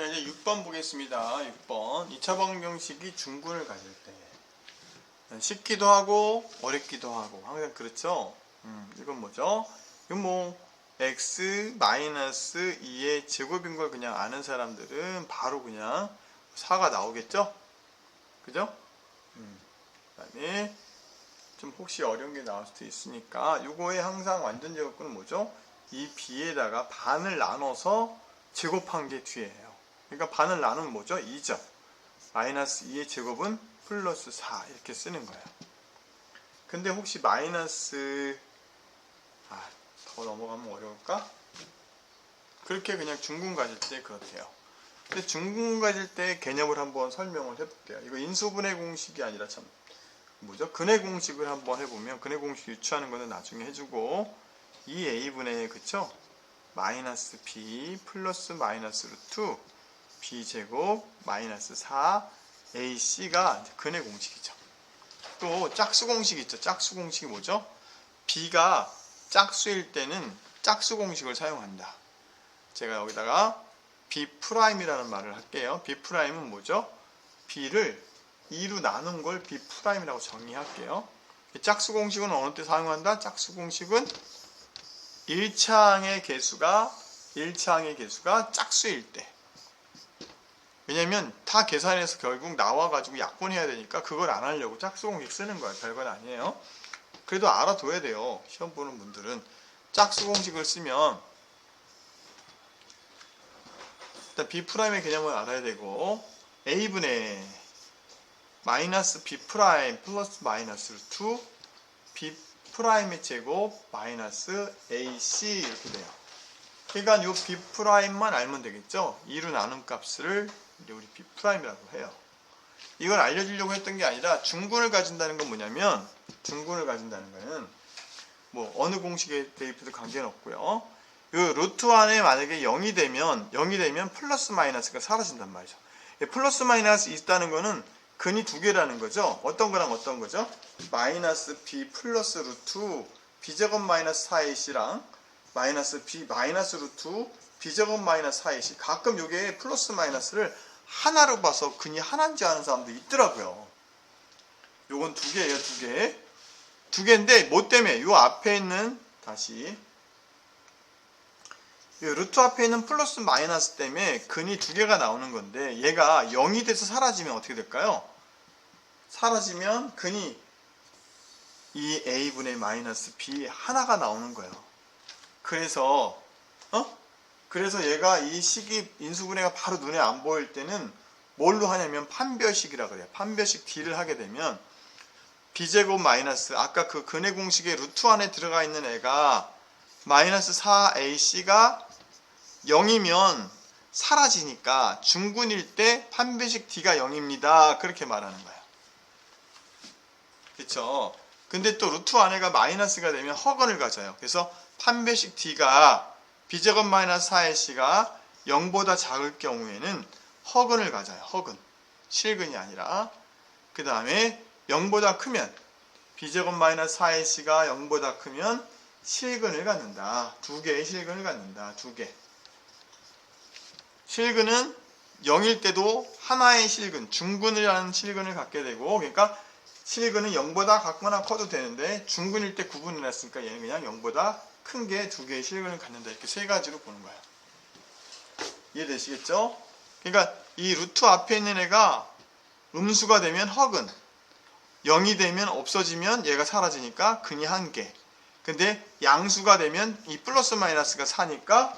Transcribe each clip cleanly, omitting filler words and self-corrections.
자, 이제 6번 보겠습니다. 6번. 2차 방정식이 중근을 가질 때. 쉽기도 하고, 어렵기도 하고. 항상 그렇죠? 이건 뭐죠? 이건 뭐, x 마이너스 2의 제곱인 걸 그냥 아는 사람들은 바로 그냥 4가 나오겠죠? 그죠? 그 다음에 좀 혹시 어려운 게 나올 수도 있으니까 요거에 항상 완전 제곱근은 뭐죠? 이 b에다가 반을 나눠서 제곱한 게 뒤에요. 그러니까 반을 나누면 뭐죠? 2죠. 마이너스 2의 제곱은 플러스 4 이렇게 쓰는 거예요. 근데 혹시 마이너스 더 넘어가면 어려울까? 그렇게 그냥 중근 가질 때 그렇대요. 근데 중근 가질 때 개념을 한번 설명을 해볼게요. 이거 인수분해 공식이 아니라 참 뭐죠? 근해 공식을 한번 해보면 근해 공식 유추하는 거는 나중에 해주고 2a분의 그쵸? 마이너스 b 플러스 마이너스 루트 b제곱 마이너스 4 ac가 근해 공식이죠. 또 짝수 공식 있죠. 짝수 공식이 뭐죠? b가 짝수일 때는 짝수 공식을 사용한다. 제가 여기다가 b'이라는 말을 할게요. b'은 뭐죠? b를 2로 나눈 걸 b'이라고 정의할게요. 짝수 공식은 어느 때 사용한다? 짝수 공식은 1차항의 개수가 짝수일 때. 왜냐면 다 계산해서 결국 나와가지고 약분해야 되니까 그걸 안 하려고 짝수 공식 쓰는 거예요. 별건 아니에요. 그래도 알아둬야 돼요. 시험 보는 분들은 짝수 공식을 쓰면 일단 b'의 개념을 알아야 되고 a분의 마이너스 b' 플러스 마이너스 루트 b'의 제곱 마이너스 ac 이렇게 돼요. 그러니까 이 b'만 알면 되겠죠. 2로 나눈 값을 우리 b'이라고 해요. 이걸 알려주려고 했던 게 아니라 중근을 가진다는 건 뭐냐면 중근을 가진다는 거는 뭐 어느 공식에 대입해도 관계는 없고요. 이 루트 안에 만약에 0이 되면 플러스 마이너스가 사라진단 말이죠. 플러스 마이너스 있다는 거는 근이 두 개라는 거죠. 어떤 거랑 어떤 거죠? 마이너스 b 플러스 루트 b제곱 마이너스 4ac랑 마이너스 b 마이너스 루트 b제곱 마이너스 4ac. 가끔 이게 플러스 마이너스를 하나로 봐서 근이 하나인지 아는 사람도 있더라고요. 요건 두 개예요. 두 개인데 뭐 때문에? 요 앞에 있는 다시 이 루트 앞에 있는 플러스 마이너스 때문에 근이 두 개가 나오는 건데 얘가 0이 돼서 사라지면 어떻게 될까요? 사라지면 근이 2a분의 마이너스 b 하나가 나오는 거예요. 그래서 얘가 이 식이 인수분해가 바로 눈에 안 보일 때는 뭘로 하냐면 판별식이라 그래요. 판별식 D를 하게 되면 b제곱 마이너스 아까 그 근해 공식의 루트 안에 들어가 있는 애가 마이너스 4ac가 0이면 사라지니까 중근일 때 판별식 D가 0입니다. 그렇게 말하는 거예요. 그렇죠? 근데 또 루트 안에가 마이너스가 되면 허근을 가져요. 그래서 판별식 D가 b제곱 마이너스 4ac가 0보다 작을 경우에는 허근을 가져요. 허근. 실근이 아니라. 그 다음에 0보다 크면 b제곱 마이너스 4ac가 0보다 크면 실근을 갖는다. 두 개의 실근을 갖는다. 두 개. 실근은 0일 때도 하나의 실근, 중근이라는 실근을 갖게 되고 그러니까 실근은 0보다 같거나 커도 되는데 중근일 때 구분을 했으니까 얘는 그냥 0보다 큰 게 두 개의 실근을 갖는다. 이렇게 세 가지로 보는 거예요. 이해되시겠죠? 그러니까 이 루트 앞에 있는 애가 음수가 되면 허근, 0이 되면 없어지면 얘가 사라지니까 근이 한 개. 근데 양수가 되면 이 플러스 마이너스가 4니까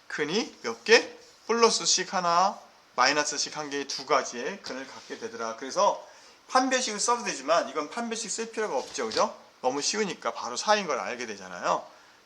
근이 몇 개? 플러스씩 하나, 마이너스씩 한 개의 두 가지의 근을 갖게 되더라. 그래서 판별식을 써도 되지만 이건 판별식 쓸 필요가 없죠. 그죠? 너무 쉬우니까 바로 4인 걸 알게 되잖아요.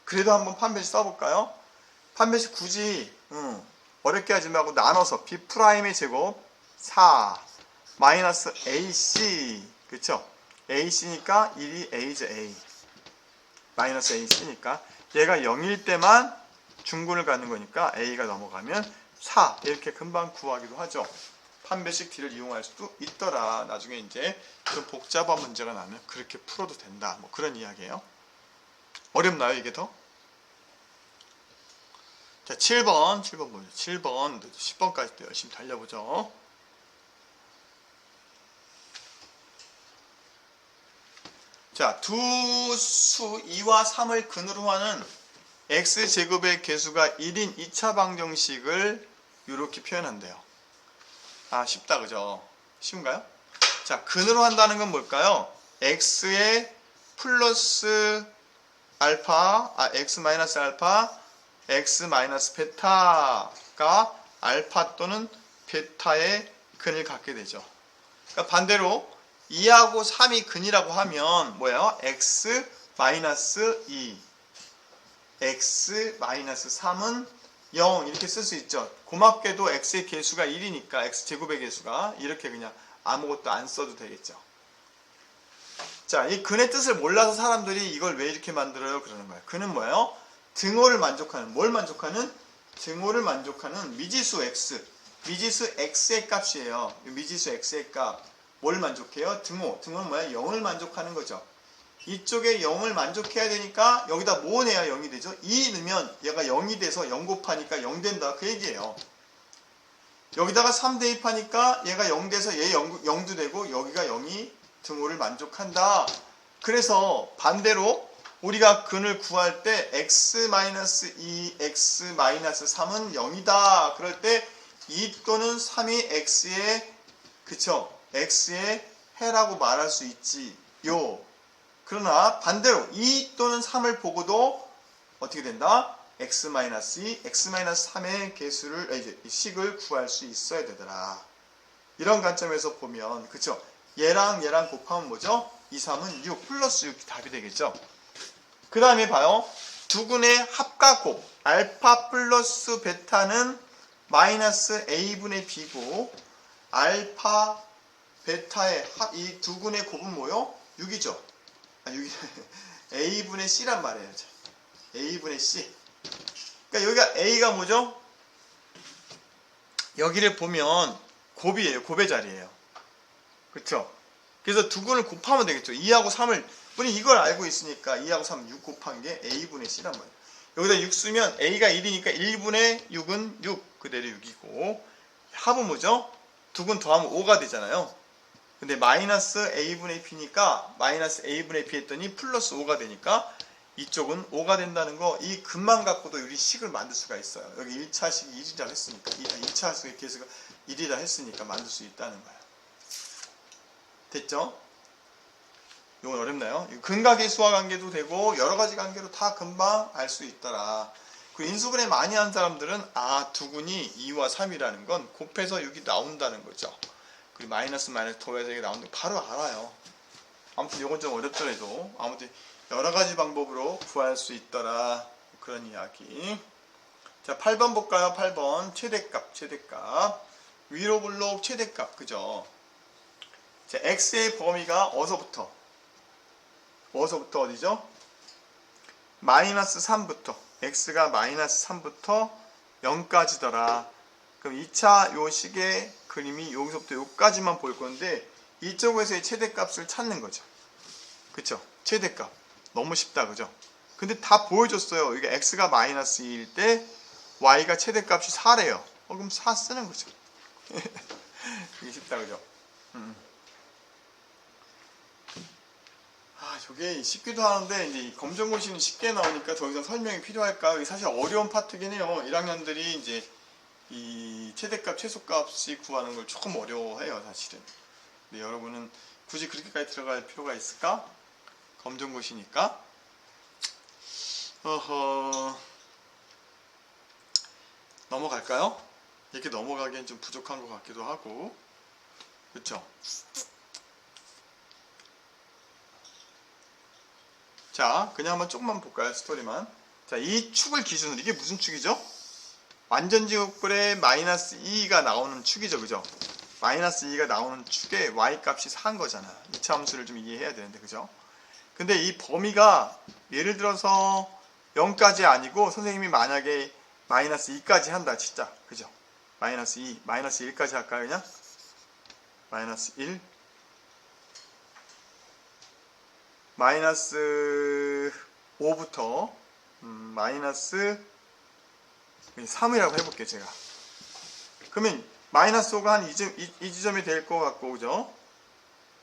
그래도 한번 판별식 써볼까요? 판별식 굳이 어렵게 하지 말고 나눠서 b'의 제곱 4 마이너스 ac 그쵸? ac니까 1이 a죠. a 마이너스 ac니까 얘가 0일 때만 중근을 갖는 거니까 a가 넘어가면 4 이렇게 금방 구하기도 하죠. 판별식 D를 이용할 수도 있더라. 나중에 이제 좀 복잡한 문제가 나면 그렇게 풀어도 된다. 뭐 그런 이야기예요. 어렵나요 이게 더? 자, 7번 뭐죠? 7번, 10번까지 또 열심히 달려보죠. 자, 두 수 2와 3을 근으로 하는 x제곱의 개수가 1인 2차 방정식을 이렇게 표현한대요. 아, 쉽다, 그죠? 쉬운가요? 자, 근으로 한다는 건 뭘까요? x의 플러스 알파, x 마이너스 알파, x 마이너스 베타가 알파 또는 베타의 근을 갖게 되죠. 그러니까 반대로 2하고 3이 근이라고 하면 뭐예요? x 마이너스 2, x 마이너스 3은 0 이렇게 쓸 수 있죠. 고맙게도 x의 개수가 1이니까 x제곱의 개수가 이렇게 그냥 아무것도 안 써도 되겠죠. 자, 이 근의 뜻을 몰라서 사람들이 이걸 왜 이렇게 만들어요? 그러는 거예요. 근은 뭐예요? 등호를 만족하는, 뭘 만족하는? 등호를 만족하는 미지수 x, 미지수 x의 값이에요. 미지수 x의 값, 뭘 만족해요? 등호, 등호는 뭐야? 0을 만족하는 거죠. 이쪽에 0을 만족해야 되니까 여기다 뭐 내야 0이 되죠? 2 넣으면 얘가 0이 돼서 0 곱하니까 0 된다, 그 얘기예요. 여기다가 3 대입하니까 얘가 0 돼서 얘 0도 되고 여기가 0이 등호를 만족한다. 그래서 반대로 우리가 근을 구할 때 x-2, x-3은 0이다. 그럴 때 2 또는 3이 x의, 그쵸? x의 해라고 말할 수 있지요. 그러나 반대로 2 또는 3을 보고도 어떻게 된다? x-2, x-3의 개수를, 이제 식을 구할 수 있어야 되더라. 이런 관점에서 보면, 그쵸? 얘랑 곱하면 뭐죠? 2, 3은 6, 플러스 6이 답이 되겠죠? 그 다음에 봐요. 두 근의 합과 곱, 알파 플러스 베타는 마이너스 a분의 b고, 알파, 베타의 이 두 근의 곱은 뭐요? 6이죠? 아, 6이, a분의 c란 말이에요. a분의 c. 그러니까 여기가 a가 뭐죠? 여기를 보면 곱이에요. 곱의 자리예요. 그렇죠? 그래서 두 근을 곱하면 되겠죠. 2하고 3을, 우리 이걸 알고 있으니까 2하고 3은 6 곱한 게 a분의 c란 말이에요. 여기다 6 쓰면 a가 1이니까 1분의 6은 6, 그대로 6이고, 합은 뭐죠? 두 근 더하면 5가 되잖아요. 근데 마이너스 a분의 b니까 마이너스 a분의 b 했더니 플러스 5가 되니까 이쪽은 5가 된다는 거, 이 근만 갖고도 우리 식을 만들 수가 있어요. 여기 1차식이 1이라 했으니까, 2차식의 개수가 1이라 했으니까 만들 수 있다는 거예요. 됐죠? 이건 어렵나요? 근각계수와 관계도 되고 여러 가지 관계로 다 금방 알 수 있더라. 그 인수분해 많이 한 사람들은 두 근이 2와 3이라는 건 곱해서 6이 나온다는 거죠. 그리고 마이너스 더해서 이게 나오는 거 바로 알아요. 아무튼 이건 좀 어렵더라도 아무튼 여러 가지 방법으로 구할 수 있더라. 그런 이야기. 자, 8번 볼까요? 8번 최대값. 위로 블록 최대값, 그죠? 자, x의 범위가 어디서부터 어디죠? 마이너스 3부터, x가 마이너스 3부터 0까지더라. 그럼 2차 요 식의 그림이 여기서부터 여기까지만 볼 건데 이쪽에서의 최대값을 찾는 거죠. 그쵸? 최대값. 너무 쉽다, 그죠? 근데 다 보여줬어요. 이게 x가 마이너스 2일 때 y가 최대값이 4래요. 그럼 4 쓰는 거죠. 이게 쉽다, 그죠? 저게 쉽기도 하는데 이제 검정고시는 쉽게 나오니까 더 이상 설명이 필요할까? 이게 사실 어려운 파트긴 해요. 1학년들이 이제 이 최대값, 최소값이 구하는 걸 조금 어려워해요, 사실은. 근데 여러분은 굳이 그렇게까지 들어갈 필요가 있을까? 검정고시니까. 넘어갈까요? 이렇게 넘어가기엔 좀 부족한 것 같기도 하고, 그쵸? 자, 그냥 한번 조금만 볼까요? 스토리만. 자, 이 축을 기준으로, 이게 무슨 축이죠? 완전지곱글에 마이너스 2가 나오는 축이죠, 그죠? 마이너스 2가 나오는 축에 y값이 4인 거잖아. 2차 함수를 좀 이해해야 되는데, 그죠? 근데 이 범위가 예를 들어서 0까지 아니고 선생님이 만약에 마이너스 2까지 한다, 진짜. 그죠? 마이너스 2, 마이너스 1까지 할까요, 그냥? 마이너스 1, 마이너스 5부터 마이너스 3이라고 해볼게요, 제가. 그러면 마이너스 5가 한 이 지점이 될 것 같고, 그죠?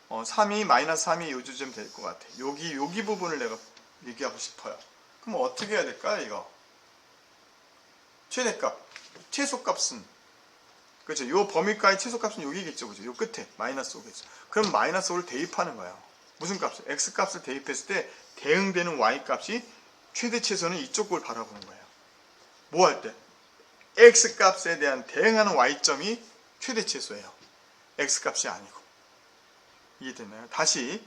3이, 마이너스 3이 이 지점이 될 것 같아. 여기 부분을 내가 얘기하고 싶어요. 그럼 어떻게 해야 될까요, 이거? 최대값, 최소값은, 그죠? 요 범위가의 최소값은 여기겠죠, 그죠? 요 끝에, 마이너스 5겠죠. 그럼 마이너스 5를 대입하는 거예요. 무슨 값을? X값을 대입했을 때 대응되는 Y값이 최대 최소는 이쪽 을 바라보는 거예요. 뭐 할 때? X값에 대한 대응하는 Y점이 최대 최소예요. X값이 아니고. 이해됐나요? 다시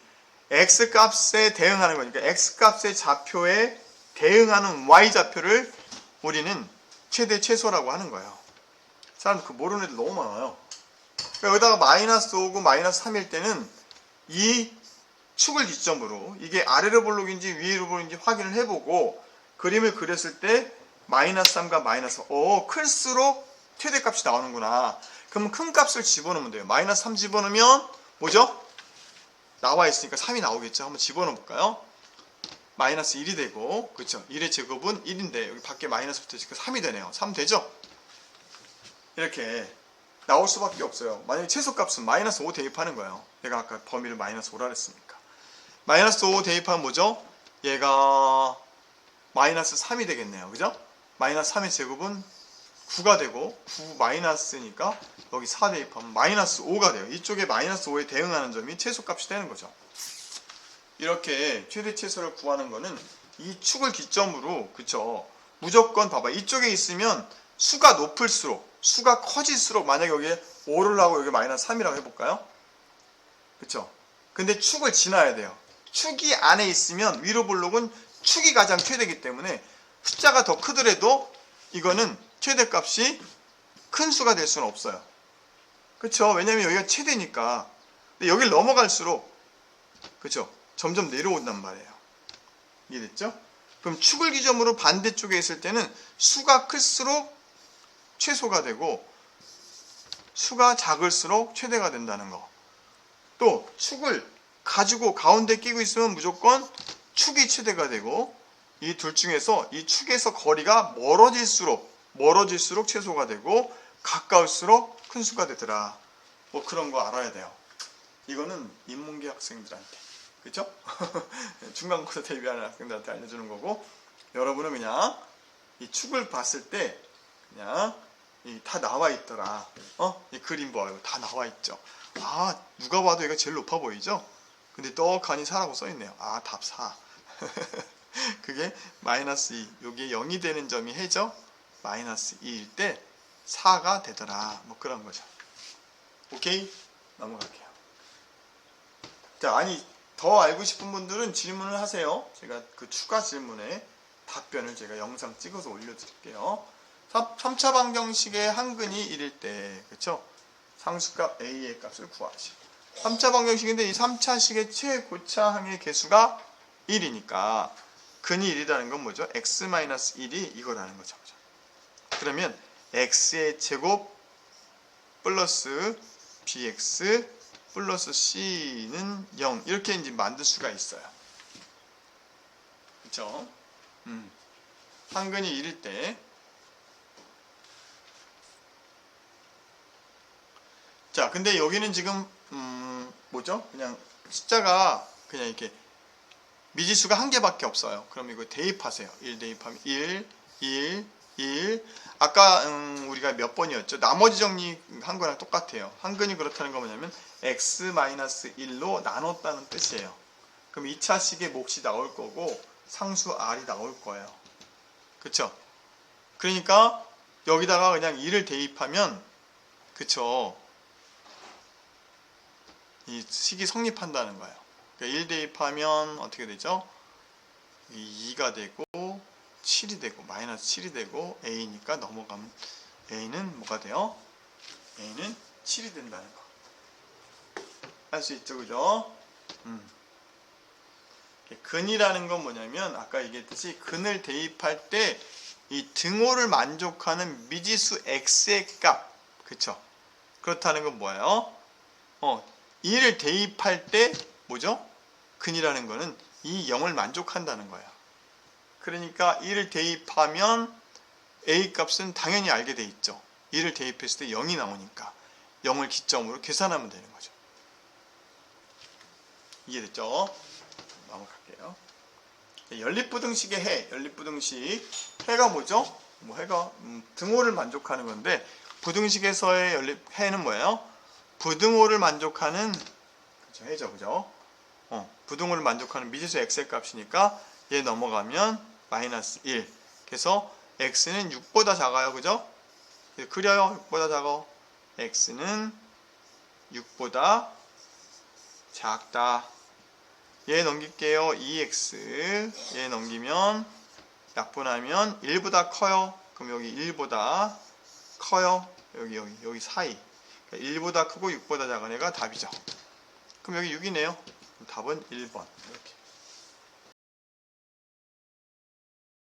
X값에 대응하는 거니까 X값의 좌표에 대응하는 Y좌표를 우리는 최대 최소라고 하는 거예요. 사람 그 모르는 애들 너무 많아요. 그러니까 여기다가 마이너스 5고 마이너스 3일 때는 이 축을 기점으로 이게 아래로 볼록인지 위로 볼록인지 확인을 해보고 그림을 그렸을 때 마이너스 3과 마이너스 5 클수록 최대값이 나오는구나. 그럼 큰 값을 집어넣으면 돼요. 마이너스 3 집어넣으면 뭐죠? 나와 있으니까 3이 나오겠죠. 한번 집어넣어 볼까요? 마이너스 1이 되고, 그렇죠? 1의 제곱은 1인데 여기 밖에 마이너스 붙어있으니까 3이 되네요. 3 되죠? 이렇게 나올 수밖에 없어요. 만약에 최소값은 마이너스 5 대입하는 거예요. 내가 아까 범위를 마이너스 5라 그랬으니까. 마이너스 5 대입하면 뭐죠? 얘가 마이너스 3이 되겠네요. 그죠? 마이너스 3의 제곱은 9가 되고 9 마이너스니까 여기 4 대입하면 마이너스 5가 돼요. 이쪽에 마이너스 5에 대응하는 점이 최소값이 되는 거죠. 이렇게 최대 최소를 구하는 거는 이 축을 기점으로, 그쵸? 무조건 봐봐. 이쪽에 있으면 수가 높을수록, 수가 커질수록, 만약에 여기에 5를 하고 여기 마이너스 3이라고 해볼까요? 그쵸? 근데 축을 지나야 돼요. 축이 안에 있으면 위로 볼록은 축이 가장 최대이기 때문에 숫자가 더 크더라도 이거는 최대값이 큰 수가 될 수는 없어요. 그쵸? 왜냐면 여기가 최대니까. 근데 여기를 넘어갈수록, 그쵸? 점점 내려온단 말이에요. 이해됐죠? 그럼 축을 기점으로 반대쪽에 있을 때는 수가 클수록 최소가 되고 수가 작을수록 최대가 된다는 거. 또 축을 가지고 가운데 끼고 있으면 무조건 축이 최대가 되고 이 둘 중에서 이 축에서 거리가 멀어질수록 최소가 되고 가까울수록 큰 수가 되더라. 뭐 그런 거 알아야 돼요. 이거는 인문계 학생들한테, 그렇죠? 중간고사 대비하는 학생들한테 알려주는 거고, 여러분은 그냥 이 축을 봤을 때 그냥 다 나와 있더라. 이 그림 봐요. 다 나와 있죠. 아, 누가 봐도 얘가 제일 높아 보이죠? 근데 떡하니 4라고 써있네요. 아, 답 4. 그게 마이너스 2. 여기에 0이 되는 점이 해죠? 마이너스 2일 때 4가 되더라. 뭐 그런 거죠. 오케이? 넘어갈게요. 자, 아니, 더 알고 싶은 분들은 질문을 하세요. 제가 그 추가 질문에 답변을 제가 영상 찍어서 올려드릴게요. 3차 방정식의 한근이 1일 때, 그쵸? 상수값 A의 값을 구하시고. 3차 방정식인데 이 3차식의 최고차항의 개수가 1이니까 근이 1이라는 건 뭐죠? x-1이 이거라는 거죠. 그러면 x의 제곱 플러스 bx 플러스 c는 0 이렇게 이제 만들 수가 있어요. 그쵸? 한근이 1일 때, 자, 근데 여기는 지금 뭐죠? 그냥 숫자가 그냥 이렇게 미지수가 한 개밖에 없어요. 그럼 이거 대입하세요. 1 대입하면 1. 아까 우리가 몇 번이었죠? 나머지 정리한 거랑 똑같아요. 한근이 그렇다는 건 뭐냐면 x-1로 나눴다는 뜻이에요. 그럼 2차식의 몫이 나올 거고 상수 r이 나올 거예요. 그쵸? 그러니까 여기다가 그냥 2를 대입하면, 그쵸? 이 식이 성립한다는 거예요. 그러니까 1 대입하면 어떻게 되죠? 2가 되고 7이 되고 마이너스 7이 되고 A니까 넘어가면 A는 뭐가 돼요? A는 7이 된다는 거. 할 수 있죠, 그죠? 근이라는 건 뭐냐면 아까 얘기했듯이 근을 대입할 때 이 등호를 만족하는 미지수 x의 값, 그쵸? 그렇다는 건 뭐예요? 2를 대입할 때 뭐죠? 근이라는 거는 이 0을 만족한다는 거예요. 그러니까 2를 대입하면 a 값은 당연히 알게 돼 있죠. 2를 대입했을 때 0이 나오니까 0을 기점으로 계산하면 되는 거죠. 이해됐죠? 넘어갈게요. 연립부등식의 해, 연립부등식 해가 뭐죠? 뭐 해가 등호를 만족하는 건데 부등식에서의 연립 해는 뭐예요? 부등호를 만족하는 그쵸, 해죠, 그죠? 부등호를 만족하는 미지수 x의 값이니까 얘 넘어가면 마이너스 1. 그래서 x는 6보다 작아요, 그죠? 그려요, 6보다 작아. x는 6보다 작다. 얘 넘길게요. 2x 얘 넘기면 약분하면 1보다 커요. 그럼 여기 1보다 커요. 여기 사이. 그러니까 1보다 크고 6보다 작은 애가 답이죠. 그럼 여기 6이네요. 답은 1번.